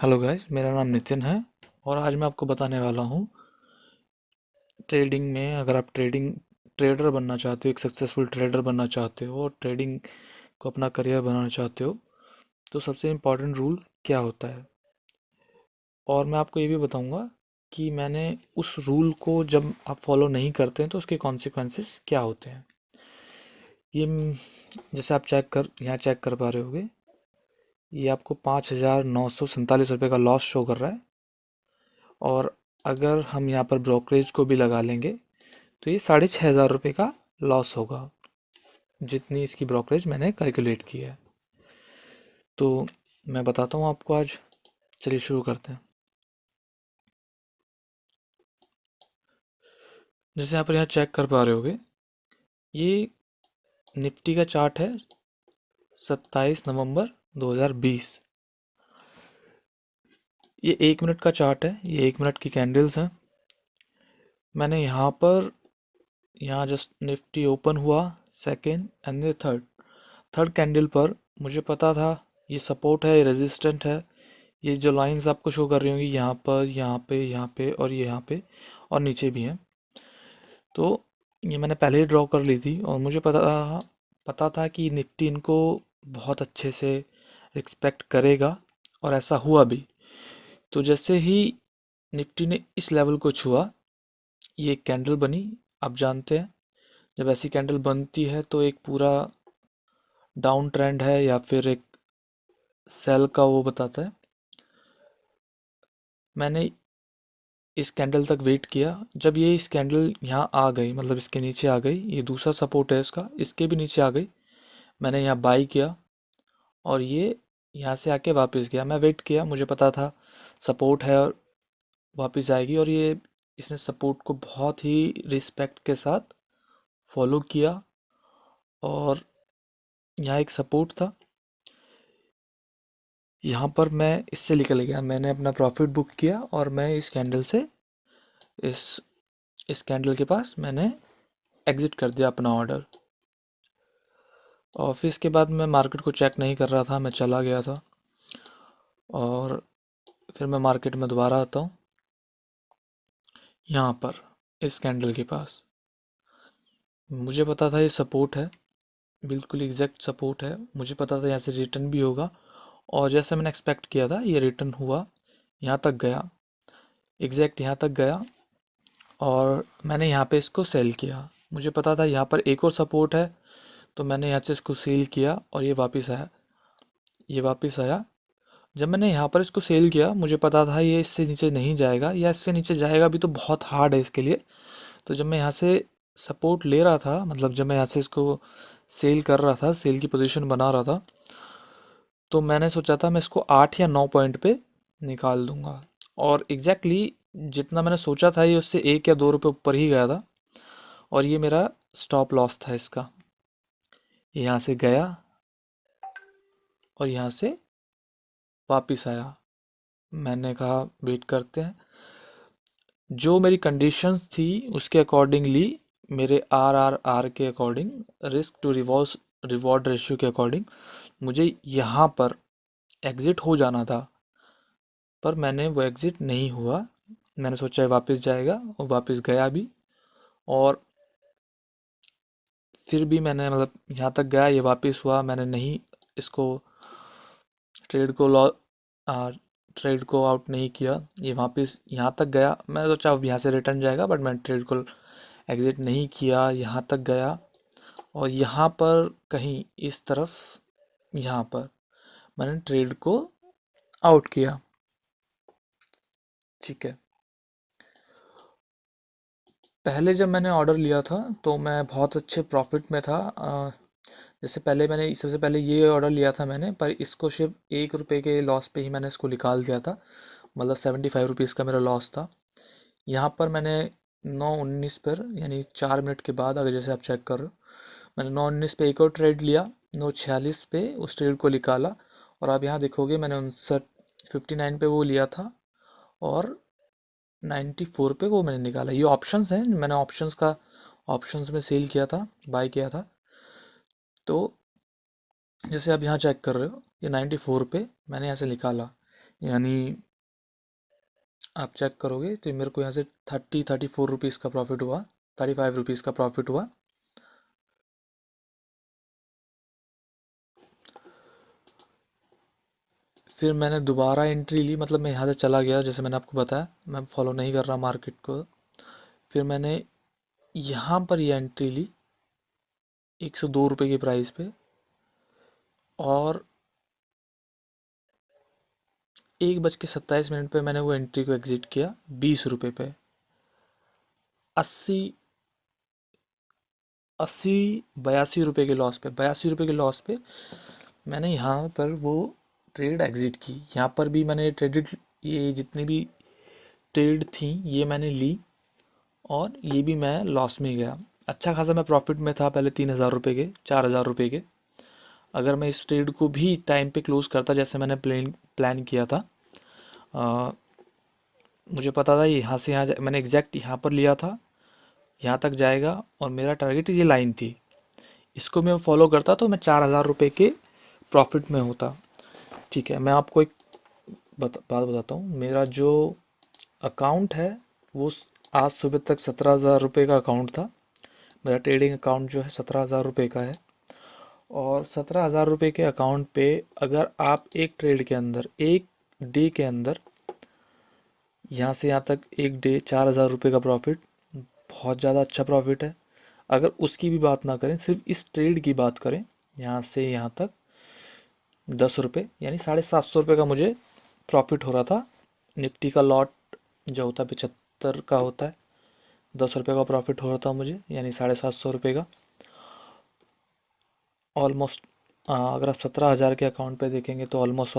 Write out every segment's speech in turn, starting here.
Hello guys, मेरा नाम नितिन है और आज मैं आपको बताने वाला हूँ ट्रेडिंग में। अगर आप ट्रेडर बनना चाहते हो, एक सक्सेसफुल ट्रेडर बनना चाहते हो और ट्रेडिंग को अपना करियर बनाना चाहते हो, तो सबसे इम्पोर्टेंट रूल क्या होता है। और मैं आपको ये भी बताऊंगा कि मैंने उस रूल को जब आप फॉलो नहीं करते हैं तो उसके कॉन्सिक्वेंसेस क्या होते हैं। जैसे आप चेक कर पा रहे होगे, ये आपको 5,947 का लॉस शो कर रहा है। और अगर हम यहाँ पर ब्रोकरेज को भी लगा लेंगे तो ये 6,500 रुपये का लॉस होगा, जितनी इसकी ब्रोकरेज मैंने कैलकुलेट की है। तो मैं बताता हूँ आपको आज। चलिए शुरू करते हैं। जैसे आप यहाँ चेक कर पा रहे होगे, ये निफ्टी का चार्ट है 27 नवंबर 2020। ये 1 मिनट का चार्ट है, ये 1 मिनट की कैंडल्स हैं। मैंने यहाँ जस्ट निफ्टी ओपन हुआ, second and third third candle पर मुझे पता था ये सपोर्ट है, ये रेजिस्टेंट है। ये जो लाइंस आपको शो कर रही होंगी यहाँ पर, यहाँ पे और ये यहाँ पे और नीचे भी हैं, तो ये मैंने पहले ही ड्रॉ कर ली थी और मुझे पता था कि निफ्टी इनको बहुत अच्छे से रिस्पेक्ट करेगा और ऐसा हुआ भी। तो जैसे ही निफ्टी ने इस लेवल को छुआ, ये एक कैंडल बनी। आप जानते हैं, जब ऐसी कैंडल बनती है तो एक पूरा डाउन ट्रेंड है या फिर एक सेल का वो बताता है। मैंने इस कैंडल तक वेट किया। जब ये इस कैंडल यहाँ आ गई, मतलब इसके नीचे आ गई, ये दूसरा सपोर्ट है इसका, इसके भी नीचे आ गई, मैंने यहाँ बाई किया और ये यहाँ से आके वापस गया। मैं वेट किया, मुझे पता था सपोर्ट है और वापस आएगी, और ये इसने सपोर्ट को बहुत ही रिस्पेक्ट के साथ फॉलो किया। और यहाँ एक सपोर्ट था, यहाँ पर मैं इससे निकल गया। मैंने अपना प्रॉफिट बुक किया और मैं इस कैंडल से इस इस कैंडल के पास मैंने एग्जिट कर दिया अपना ऑर्डर। और फिर इसके बाद मैं मार्केट को चेक नहीं कर रहा था, मैं चला गया था। और फिर मैं मार्केट में दोबारा आता हूँ, यहाँ पर इस कैंडल के पास मुझे पता था ये सपोर्ट है, बिल्कुल एग्जैक्ट सपोर्ट है। मुझे पता था यहाँ से रिटर्न भी होगा, और जैसे मैंने एक्सपेक्ट किया था ये रिटर्न हुआ, यहाँ तक गया, एग्जैक्ट यहाँ तक गया। और मैंने यहाँ पे इसको सेल किया। मुझे पता था यहाँ पर एक और सपोर्ट है, तो मैंने यहाँ से इसको सेल किया और ये वापस आया। जब मैंने यहाँ पर इसको सेल किया, मुझे पता था ये इससे नीचे नहीं जाएगा, या इससे नीचे जाएगा भी तो बहुत हार्ड है इसके लिए। तो जब मैं यहाँ से सपोर्ट ले रहा था, मतलब जब मैं यहाँ से इसको सेल कर रहा था, सेल की पोजीशन बना रहा था, तो मैंने सोचा था मैं इसको 8 या 9 पॉइंट पे निकाल दूंगा। और एग्जैक्टली जितना मैंने सोचा था, ये उससे 1 या 2 रुपये ऊपर ही गया था। और ये मेरा स्टॉप लॉस था इसका। ये यहाँ से गया और यहाँ से वापस आया। मैंने कहा वेट करते हैं। जो मेरी कंडीशंस थी उसके अकॉर्डिंगली, मेरे आर के according, risk to reward ratio के अकॉर्डिंग, मुझे यहाँ पर एग्ज़िट हो जाना था, पर मैंने वो एग्ज़िट नहीं हुआ। मैंने सोचा है वापस जाएगा, और वापस गया भी। और फिर भी मैंने, मतलब यहाँ तक गया, ये वापस हुआ, मैंने नहीं इसको ट्रेड को लॉ ट्रेड को आउट नहीं किया। ये वापस यहाँ तक गया, मैं सोचा अब यहाँ से रिटर्न जाएगा, बट मैंने ट्रेड को एग्ज़िट नहीं किया। यहाँ तक गया और यहाँ पर कहीं इस तरफ, यहाँ पर मैंने ट्रेड को आउट किया। ठीक है। पहले जब मैंने ऑर्डर लिया था तो मैं बहुत अच्छे प्रॉफिट में था। जैसे पहले मैंने, सबसे पहले ये ऑर्डर लिया था मैंने, पर इसको सिर्फ 1 रुपये के लॉस पे ही मैंने इसको निकाल दिया था। मतलब 75 रुपीज़ का मेरा लॉस था। यहाँ पर मैंने 9:19 पर, यानी 4 मिनट के बाद, अगर जैसे आप चेक कर रहे हो, मैंने 9:19 पे एक और ट्रेड लिया, 9:46 पे उस ट्रेड को निकाला। और आप यहाँ देखोगे मैंने 59 पे वो लिया था, और 94 पे वो मैंने निकाला। ये ऑप्शंस हैं, मैंने ऑप्शंस में सेल किया था, बाय किया था। तो जैसे आप यहाँ चेक कर रहे हो, ये 94 पे मैंने यहाँ से निकाला। यानी आप चेक करोगे तो मेरे को यहाँ से 34 रुपीज़ का प्रॉफिट हुआ, 35 रुपीज़ का प्रॉफिट हुआ। फिर मैंने दोबारा एंट्री ली, मतलब मैं यहाँ से चला गया, जैसे मैंने आपको बताया मैं फॉलो नहीं कर रहा मार्केट को। फिर मैंने यहाँ पर ये एंट्री ली 102 रुपये की प्राइस पे, और 1:27 पे मैंने वो एंट्री को एग्जिट किया 20 रुपये पे। 80 82 रुपये के लॉस पे, 82 रुपये के लॉस पे मैंने यहाँ पर वो ट्रेड एग्जिट की। यहाँ पर भी मैंने ट्रेडिड, ये जितनी भी ट्रेड थी ये मैंने ली, और ये भी मैं लॉस में गया। अच्छा खासा मैं प्रॉफिट में था पहले 3,000 रुपये के, 4,000 रुपये के। अगर मैं इस ट्रेड को भी टाइम पे क्लोज करता जैसे मैंने प्लान किया था, आ, मुझे पता था यहाँ से यहाँ मैंने एग्जैक्ट यहाँ पर लिया था, यहाँ तक जाएगा, और मेरा टारगेट ये लाइन थी, इसको मैं फॉलो करता तो मैं 4,000 रुपये के प्रॉफिट में होता। ठीक है, मैं आपको एक बात बताता हूँ। मेरा जो अकाउंट है वो आज सुबह तक 17,000 रुपये का अकाउंट था। मेरा ट्रेडिंग अकाउंट जो है 17,000 रुपये का है, और 17,000 रुपये के अकाउंट पे अगर आप एक ट्रेड के अंदर, एक डे के अंदर, यहाँ से यहाँ तक एक डे 4,000 रुपये का प्रॉफिट बहुत ज़्यादा अच्छा प्रॉफिट है। अगर उसकी भी बात ना करें, सिर्फ इस ट्रेड की बात करें, यहाँ से यहाँ तक 10 रुपये, यानी 750 रुपये का मुझे प्रॉफिट हो रहा था। निफ्टी का लॉट जो होता है 75 का होता है, 10 रुपये का प्रॉफिट हो रहा था मुझे, यानी 750 रुपये का ऑलमोस्ट। अगर आप 17,000 के अकाउंट पे देखेंगे तो ऑलमोस्ट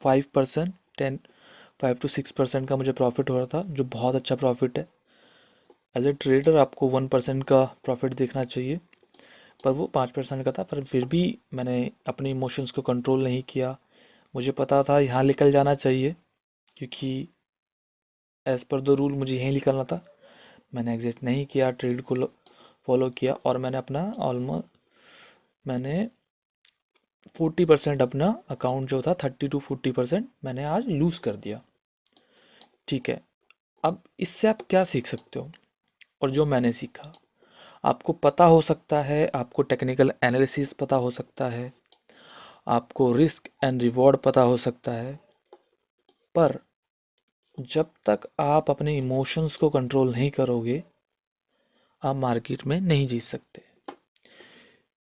5%, 5 to 6% का मुझे प्रॉफिट हो रहा था, जो बहुत अच्छा प्रॉफिट है। एज ए ट्रेडर आपको 1% का प्रॉफिट देखना चाहिए, पर वो 5% का था। पर फिर भी मैंने अपने इमोशंस को कंट्रोल नहीं किया। मुझे पता था यहाँ निकल जाना चाहिए, क्योंकि एज़ पर द रूल मुझे यहीं निकलना था। मैंने एग्जिट नहीं किया, ट्रेड को फॉलो किया, और मैंने अपना मैंने 40% अपना अकाउंट जो था 30 to 40% मैंने आज लूज़ कर दिया। ठीक है, अब इससे आप क्या सीख सकते हो, और जो मैंने सीखा, आपको पता हो सकता है, आपको टेक्निकल एनालिसिस पता हो सकता है, आपको रिस्क एंड रिवॉर्ड पता हो सकता है, पर जब तक आप अपने इमोशंस को कंट्रोल नहीं करोगे आप मार्केट में नहीं जीत सकते।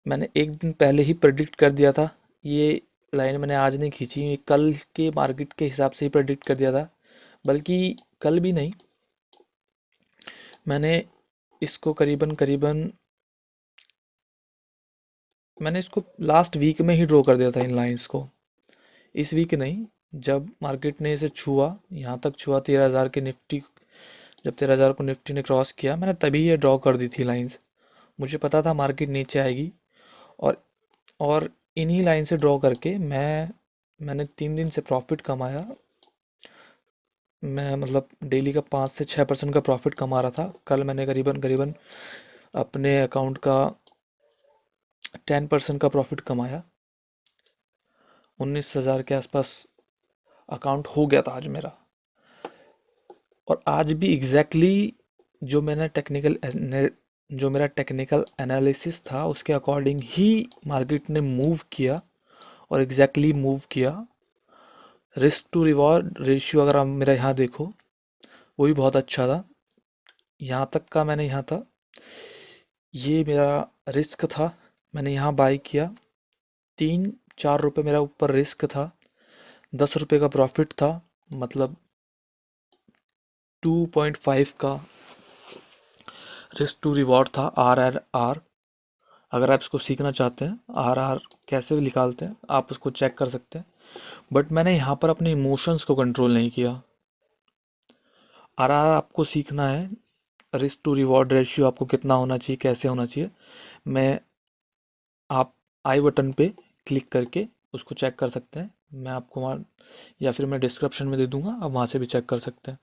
मैंने एक दिन पहले ही प्रेडिक्ट कर दिया था, ये लाइन मैंने आज नहीं खींची, ये कल के मार्केट के हिसाब से ही प्रेडिक्ट कर दिया था। बल्कि कल भी नहीं, मैंने इसको करीबन मैंने इसको लास्ट वीक में ही ड्रॉ कर दिया था इन लाइंस को। इस वीक नहीं, जब मार्केट ने इसे छुआ, यहाँ तक छुआ 13,000 के निफ्टी, जब 13,000 को निफ्टी ने क्रॉस किया, मैंने तभी ये ड्रॉ कर दी थी लाइंस। मुझे पता था मार्केट नीचे आएगी, और और इन्हीं लाइन से ड्रॉ करके मैंने 3 दिन से प्रॉफिट कमाया। मैं मतलब डेली का 5 से 6% का प्रॉफिट कमा रहा था। कल मैंने करीबन करीबन अपने अकाउंट का 10% का प्रॉफिट कमाया। 19,000 के आसपास अकाउंट हो गया था आज मेरा। और आज भी जो मैंने जो मेरा टेक्निकल एनालिसिस था उसके अकॉर्डिंग ही मार्केट ने मूव किया, और मूव किया। रिस्क टू रिवॉर्ड रेशियो अगर आप मेरा यहाँ देखो, वो भी बहुत अच्छा था। यहाँ तक का मैंने यहाँ था, ये मेरा रिस्क था, मैंने यहाँ बाई किया। 3-4 रुपये मेरा ऊपर रिस्क था, 10 रुपये का प्रॉफिट था, मतलब 2.5 का रिस्क टू रिवॉर्ड था। RRR, अगर आप इसको सीखना चाहते हैं RR कैसे निकालते हैं आप उसको चेक कर सकते हैं। बट मैंने यहाँ पर अपने इमोशंस को कंट्रोल नहीं किया। RR आपको सीखना है, रिस्क टू रिवॉर्ड रेशियो आपको कितना होना चाहिए, कैसे होना चाहिए। मैं आप आई बटन पे क्लिक करके उसको चेक कर सकते हैं, मैं आपको वहाँ, या फिर मैं डिस्क्रिप्शन में दे दूंगा, आप वहाँ से भी चेक कर सकते हैं।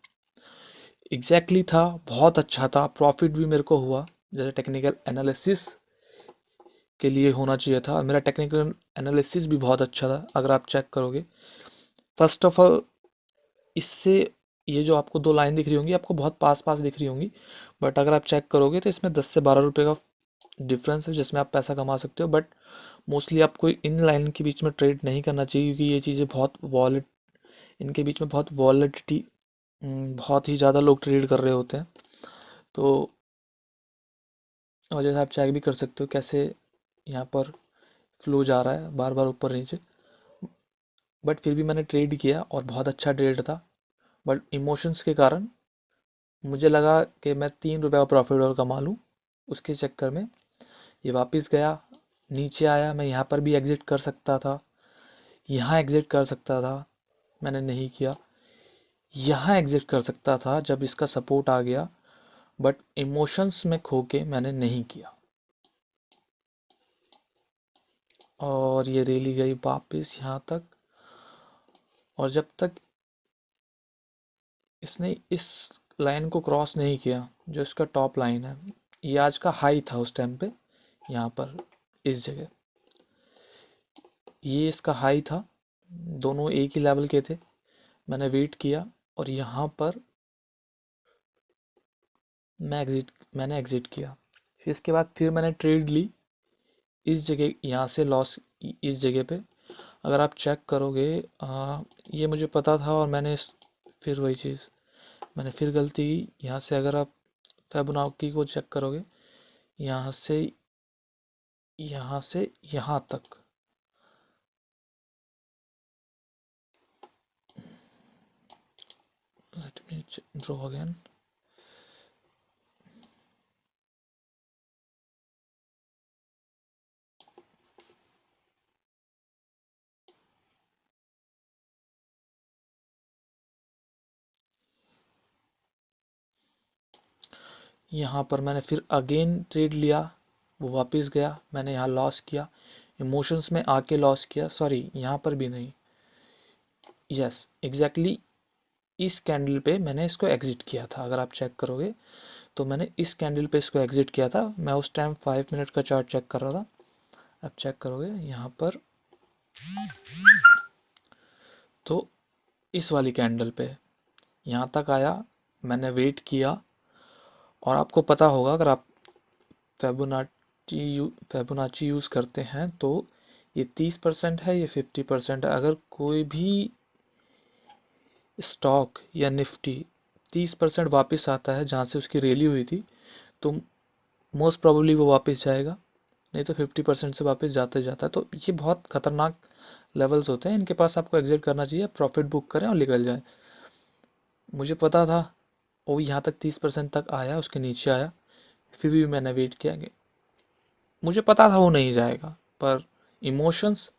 था, बहुत अच्छा था, प्रॉफिट भी मेरे को हुआ। जैसे टेक्निकल एनालिसिस के लिए होना चाहिए था। मेरा टेक्निकल एनालिसिस भी बहुत अच्छा था, अगर आप चेक करोगे। फर्स्ट ऑफ ऑल, इससे ये जो आपको दो लाइन दिख रही होंगी, आपको बहुत पास पास दिख रही होंगी, बट अगर आप चेक करोगे तो इसमें 10 से 12 रुपए का डिफरेंस है जिसमें आप पैसा कमा सकते हो। बट मोस्टली आपको इन लाइन के बीच में ट्रेड नहीं करना चाहिए, क्योंकि ये चीज़ें बहुत वॉलेट इनके बीच में बहुत वॉलेटिटी, बहुत ही ज़्यादा लोग ट्रेड कर रहे होते हैं। तो और जैसे आप चेक भी कर सकते हो कैसे यहाँ पर फ्लो जा रहा है बार बार ऊपर नीचे। बट फिर भी मैंने ट्रेड किया और बहुत अच्छा ट्रेड था। बट इमोशंस के कारण मुझे लगा कि मैं 3 रुपये का प्रॉफिट और कमा लूँ, उसके चक्कर में ये वापस गया, नीचे आया। मैं यहाँ पर भी एग्ज़िट कर सकता था, यहाँ एग्ज़िट कर सकता था, मैंने नहीं किया। यहाँ एग्ज़िट कर सकता था जब इसका सपोर्ट आ गया, बट इमोशंस में खो के मैंने नहीं किया। और ये रैली गई वापस यहाँ तक, और जब तक इसने इस लाइन को क्रॉस नहीं किया, जो इसका टॉप लाइन है, ये आज का हाई था उस टाइम पे, यहाँ पर इस जगह ये इसका हाई था, दोनों एक ही लेवल के थे। मैंने वेट किया और यहाँ पर मैंने एग्ज़िट किया। फिर इसके बाद फिर मैंने ट्रेड ली इस जगह, यहाँ से लॉस इस जगह पे। अगर आप चेक करोगे, ये मुझे पता था और मैंने फिर वही चीज़ मैंने फिर गलती की। यहाँ से अगर आप फिबोनाची को चेक करोगे, यहाँ से यहाँ तक, लेट मी ड्रॉ अगेन। यहाँ पर मैंने फिर अगेन ट्रेड लिया, वो वापस गया, मैंने यहाँ लॉस किया, इमोशंस में आके लॉस किया। सॉरी, यहाँ पर भी नहीं, यस एग्जैक्टली इस कैंडल पे मैंने इसको एग्ज़िट किया था। अगर आप चेक करोगे तो मैंने इस कैंडल पे इसको एग्ज़िट किया था। मैं उस टाइम 5 मिनट का चार्ट चेक कर रहा था। आप चेक करोगे यहाँ पर, तो इस वाली कैंडल पे यहाँ तक आया, मैंने वेट किया। और आपको पता होगा, अगर आप फिबोनाची यूज़ करते हैं तो ये 30% है, ये 50% है। अगर कोई भी स्टॉक या निफ्टी 30% वापस आता है जहाँ से उसकी रैली हुई थी, तो मोस्ट प्रोबेबली वो वापस जाएगा, नहीं तो 50% से वापस जाते जाता है। तो ये बहुत ख़तरनाक लेवल्स होते हैं, इनके पास आपको एग्जिट करना चाहिए, प्रॉफिट बुक करें और निकल जाए। मुझे पता था वो यहाँ तक 30% तक आया, उसके नीचे आया, फिर भी मैंने वेट किया कि मुझे पता था वो नहीं जाएगा, पर इमोशंस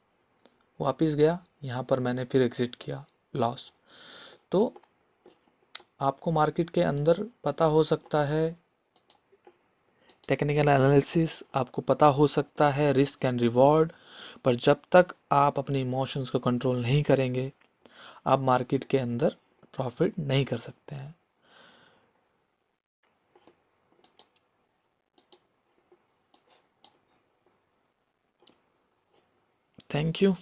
वापस गया। यहाँ पर मैंने फिर एग्ज़िट किया, लॉस। तो आपको मार्केट के अंदर पता हो सकता है टेक्निकल एनालिसिस, आपको पता हो सकता है रिस्क एंड रिवॉर्ड, पर जब तक आप अपने इमोशंस को कंट्रोल नहीं करेंगे, आप मार्केट के अंदर प्रॉफिट नहीं कर सकते हैं। Thank you.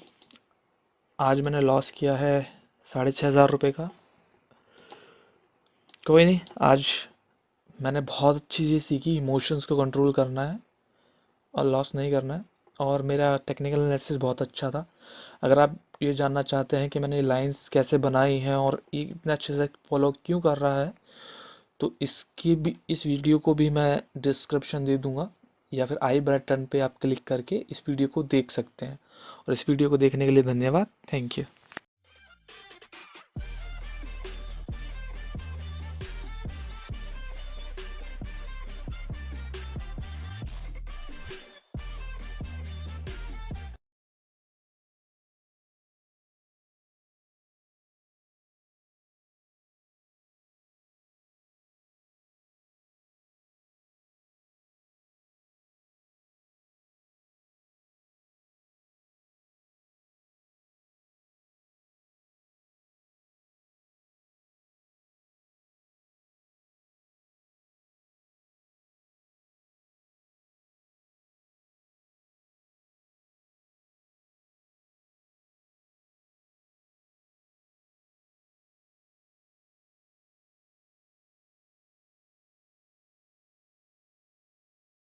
आज मैंने लॉस किया है 6,500 रुपये का। कोई नहीं, आज मैंने बहुत अच्छी चीज़ सीखी, इमोशंस को कंट्रोल करना है और लॉस नहीं करना है। और मेरा टेक्निकल एनालिसिस बहुत अच्छा था। अगर आप ये जानना चाहते हैं कि मैंने लाइंस कैसे बनाई हैं और ये इतना अच्छे से फॉलो क्यों कर रहा है, तो इसकी भी, इस वीडियो को भी मैं डिस्क्रिप्शन दे दूंगा, या फिर आई बटन पे आप क्लिक करके इस वीडियो को देख सकते हैं। और इस वीडियो को देखने के लिए धन्यवाद। Thank you.